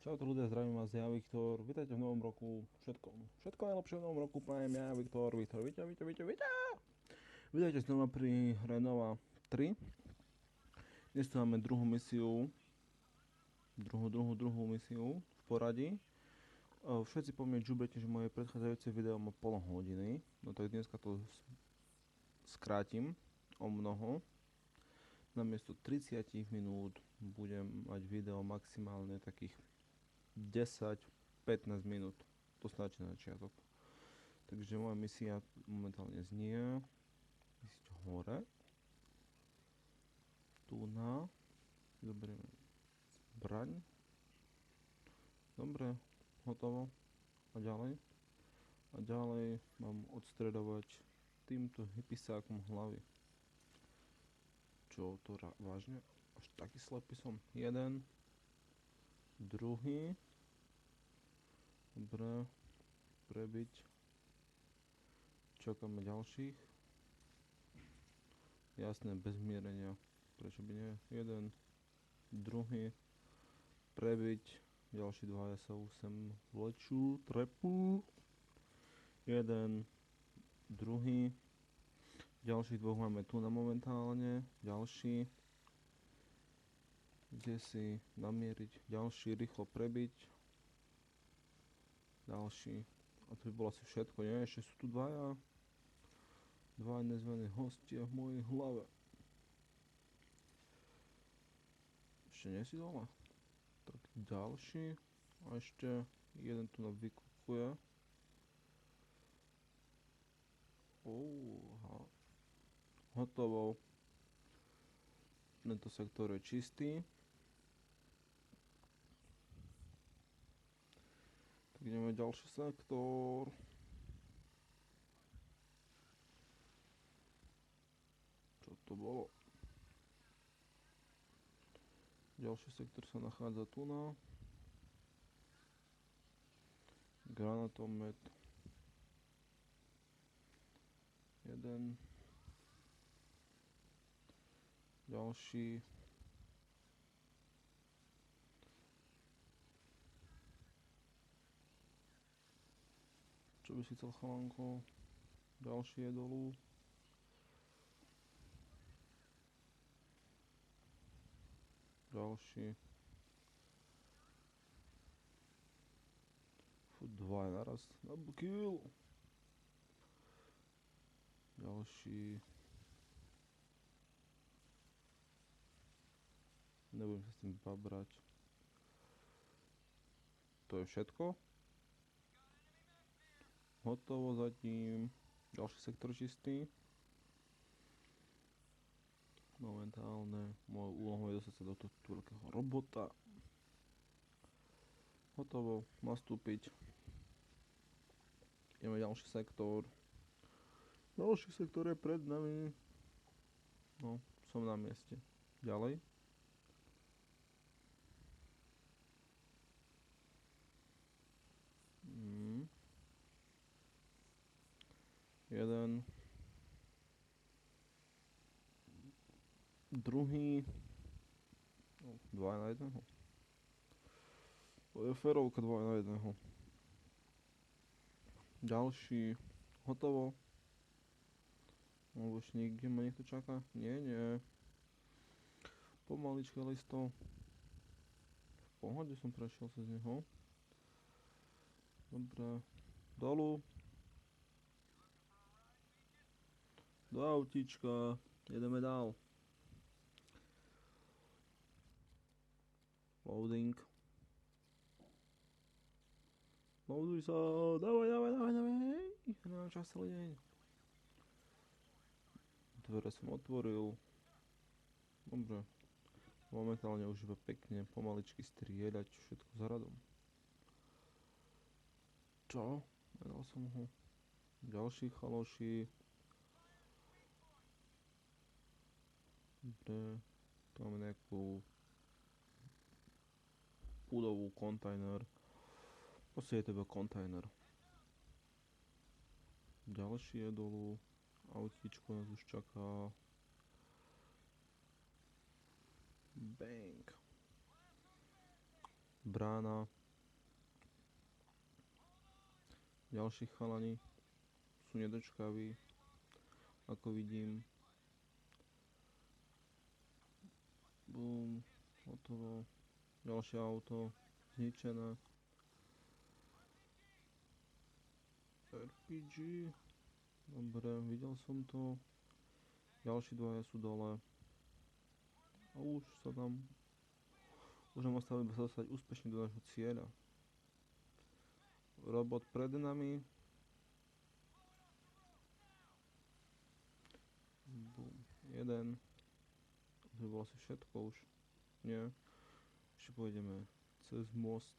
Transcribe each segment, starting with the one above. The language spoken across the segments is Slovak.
Čau ľudia, zdravím vás, ja Viktor, vítajte v novom roku, všetko najlepšie v novom roku prajem ja Viktor, vítajte znova pri hre Nova 3. Dnes tu máme druhú misiu, druhú misiu v poradí. Všetci po mne žubete, že moje predchádzajúce video má pol hodiny, no tak dneska to skrátim o mnoho. Namiesto 30 minút budem mať video maximálne takých 10-15 minút. To stačí na začiatok. Takže moja misia momentálne znie ísť hore. Tu na zoberieme zbraň. Dobre, hotovo. A ďalej mám odstredovať týmto hypisákom hlavy. Čo to vážne? Až taký slepý som. Jeden. Druhý. Dobre. Prebiť. Čakáme ďalších. Jasné, bez mierenia. Prečo by nie? Jeden. Druhý. Prebiť. Ďalší dvaja sa sem vlečú. Trepu. Jeden. Druhý. Ďalších dvoch máme tu na momentálne. Ďalší. Kde si namieriť. Ďalší rýchlo prebiť. Ďalší. A to by bolo asi všetko, nie? Ešte sú tu dvaja. Dva nezvaní hostia v mojej hlave. Ešte nie si doma? Tak ďalší. A ešte jeden tu vykukuje. Hotovo. Tento sektor je čistý. Tak ideme ďalší sektor. Čo to bolo? Ďalší sektor sa nachádza tu na. Granatomet. Jeden. Ďalší. Čo by si chcel, chalanko? Ďalší je dolu. Ďalší. Dva naraz. Double kill. Ďalší. Nebudem sa s tým babrať. To je všetko. Hotovo zatím. Ďalší sektor čistý. Momentálne mojou úlohou je dostať sa do tohto veľkého robota. Hotovo. Nastúpiť. Ideme ďalší sektor. Ďalší sektor je pred nami. No, som na mieste. Ďalej. Jeden. Druhý. Dva na jedného. To je ferovka 2 na 1. Ďalší. Hotovo. Alebo ešte niekde ma niekto čaká? Nie. Pomaličké listo. V pohode som prešiel cez neho. Dobre. Dolu. Do autíčka. Jedeme dál. Loading. Loaduj sa. Dávaj. Nemám čas celý deň. Dvere som otvoril. Dobre. Momentálne už iba pekne pomaličky strieľať všetko za radom. Čo? Nedal som ho. Ďalší chaloši. Dobre. Tu máme nejakú budovu, kontajner. Proste je to iba kontajner. Ďalší je dolu. Autíčko nás už čaká. Bang. brána. Ďalší chalani sú nedočkaví, ako vidím. Bum, hotovo. Ďalšie auto zničené. RPG. Dobre, videl som to. Ďalší dvaja sú dole. A už nám ostalo iba sa dostať úspešne do nášho cieľa. Robot pred nami. Bum, jeden. To by bolo asi všetko už. Nie. Ešte pôjdeme cez most.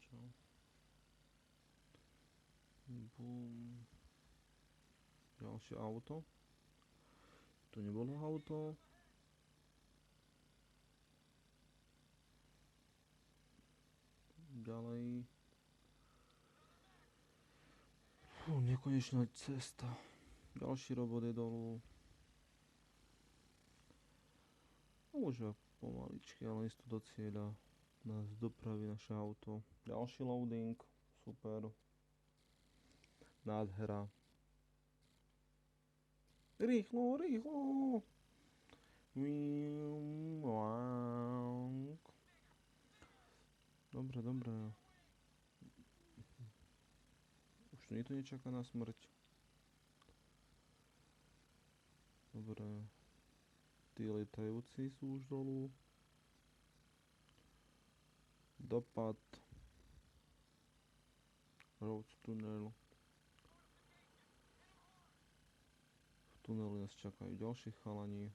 Čo? Bum. Ďalšie auto. Tu nebolo auto. Ďalej. Nekonečná cesta. Ďalší robot je dolu. Už pomaličky, ale ísť do cieľa. Nás dopraví naše auto. Ďalší loading. Super. Nádhera. Rýchlo, rýchlo. Dobre, dobre. Už tu nikto nečaká na smrť. Dobre. Tí letajúci sú už dolu. Dopad. Road tunnel. V tuneli nás čakajú ďalší chalani.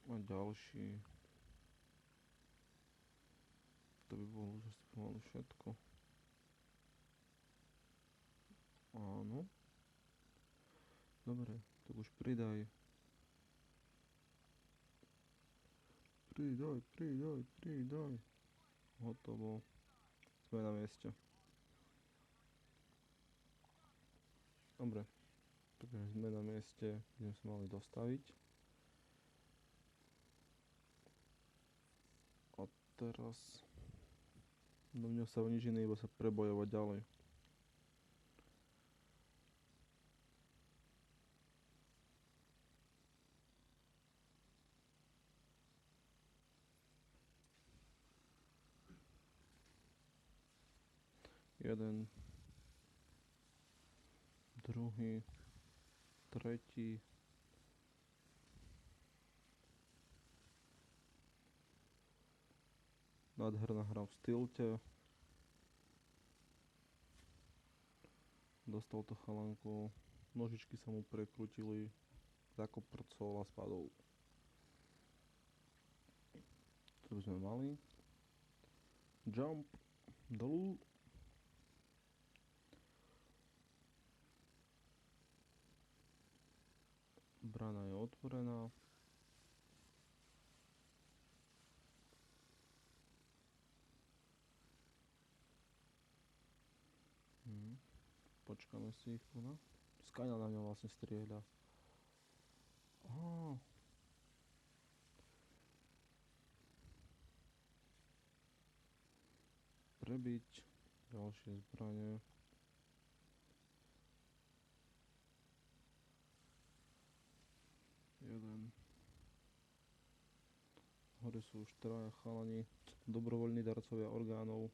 A ďalší. To by bolo už asi pomaly všetko. Áno. Dobre, tak už pridaj. Pridaj. Hotovo. Sme na mieste. Dobre. Takže sme na mieste, kde sme mali dostaviť. A teraz do mňa sa nič iné, iba sa prebojovať ďalej. Jeden, druhý, tretí. Nádherná hra v stilte. Dostal to chalanko. Nožičky sa mu prekrutili. Zakoprcol a spadol. Tu by sme mali. Jump. Dolu. Brána je otvorená. Počkáme si ich tu, no. Skyna na ňo vlastne strieľa. Prebiť. Ďalšie zbranie. Jeden. Hore sú už traja chalani. Dobrovoľní darcovia orgánov.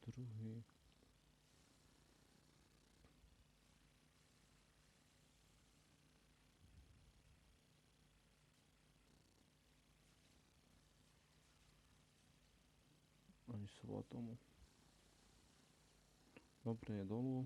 Druhý. Ani svatomu. Dobre, je dolu.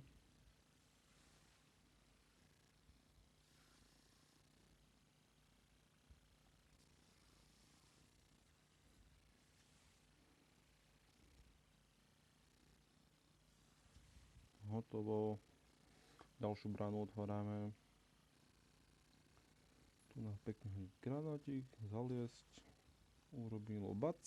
Hotovo. Ďalšiu bránu otvárame. Tu Tu na pekne hneď granátik, zaliesť, urobilo bac.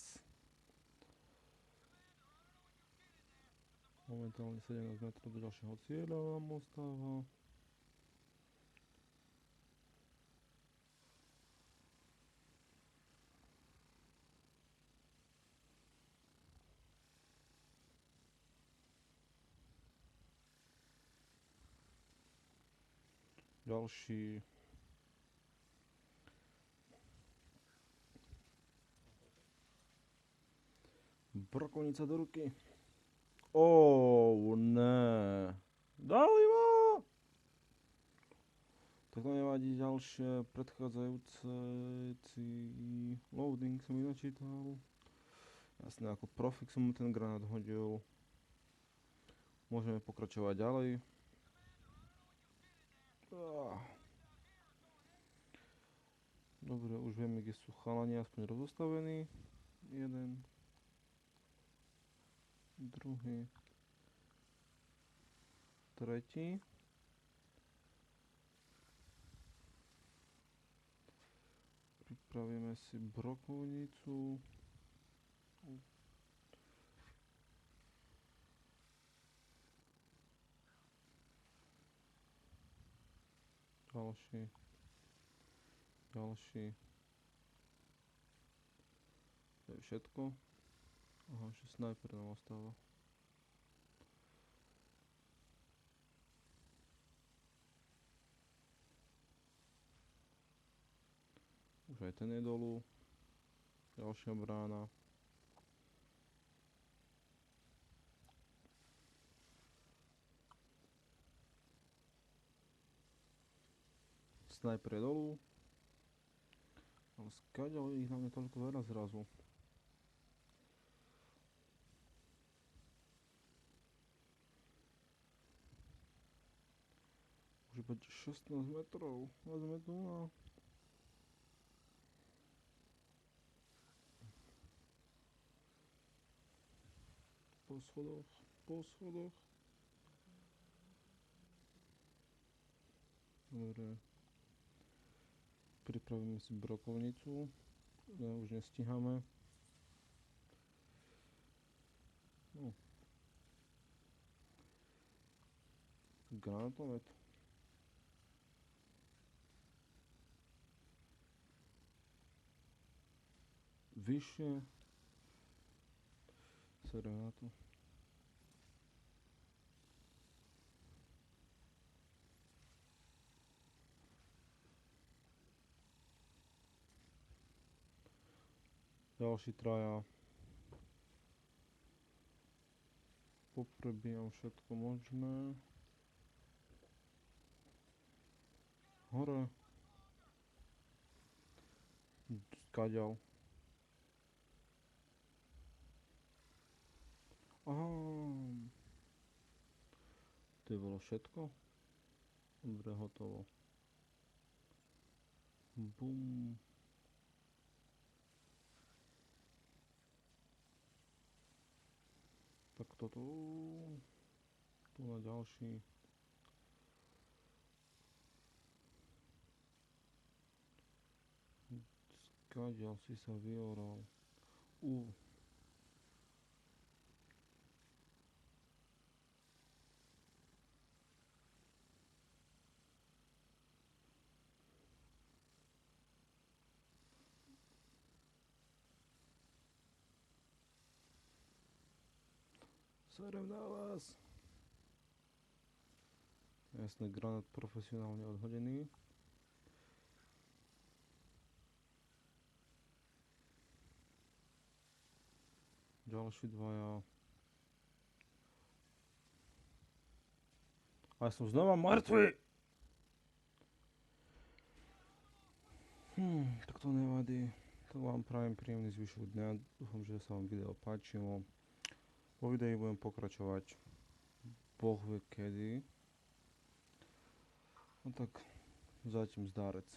Momentálne 17 metrov do ďalšieho cieľa nám ostáva. Ďalší. Brokovnica do ruky. Ne. Dali ma! Tak to nevadí, ďalšie predchádzajúce loading som mi načítal. Jasne, ako profik som mu ten granát hodil. Môžeme pokračovať ďalej. Dobre, už vieme, kde sú chalani aspoň rozostavení. Jeden. Druhý. Tretí. Pripravíme si brokovnicu. Ďalší. To je všetko. Aha, ešte snajper nám ostáva. Už aj ten je dolu. Ďalšia brána. Snajper je dolu. Ale skáďal ich na mňa toľko veľa zrazu. Už iba 16 metrov. Vezme tu na... Po schodoch. Dobre. Pripravíme si brokovnicu. Už nestíhame. Granátomet. Vyššie. Serem na to. Ďalší traja. Poprebíjam všetko možné. Hore. Skaďal. Aha. To je bolo všetko? Dobre, hotovo. Bum. Tak toto. Tu na ďalší. Skaďal si sa vyoral. Serem na vás. Jasne, granát profesionálne odhodený. Ďalší dvaja. A ja som znova mŕtvy. Tak to nevadí. To vám prajem príjemný zvyšok dňa. Dúfam, že sa vám video páčilo. Po videi budem pokračovať Boh vie kedy. No tak zatím zdárec.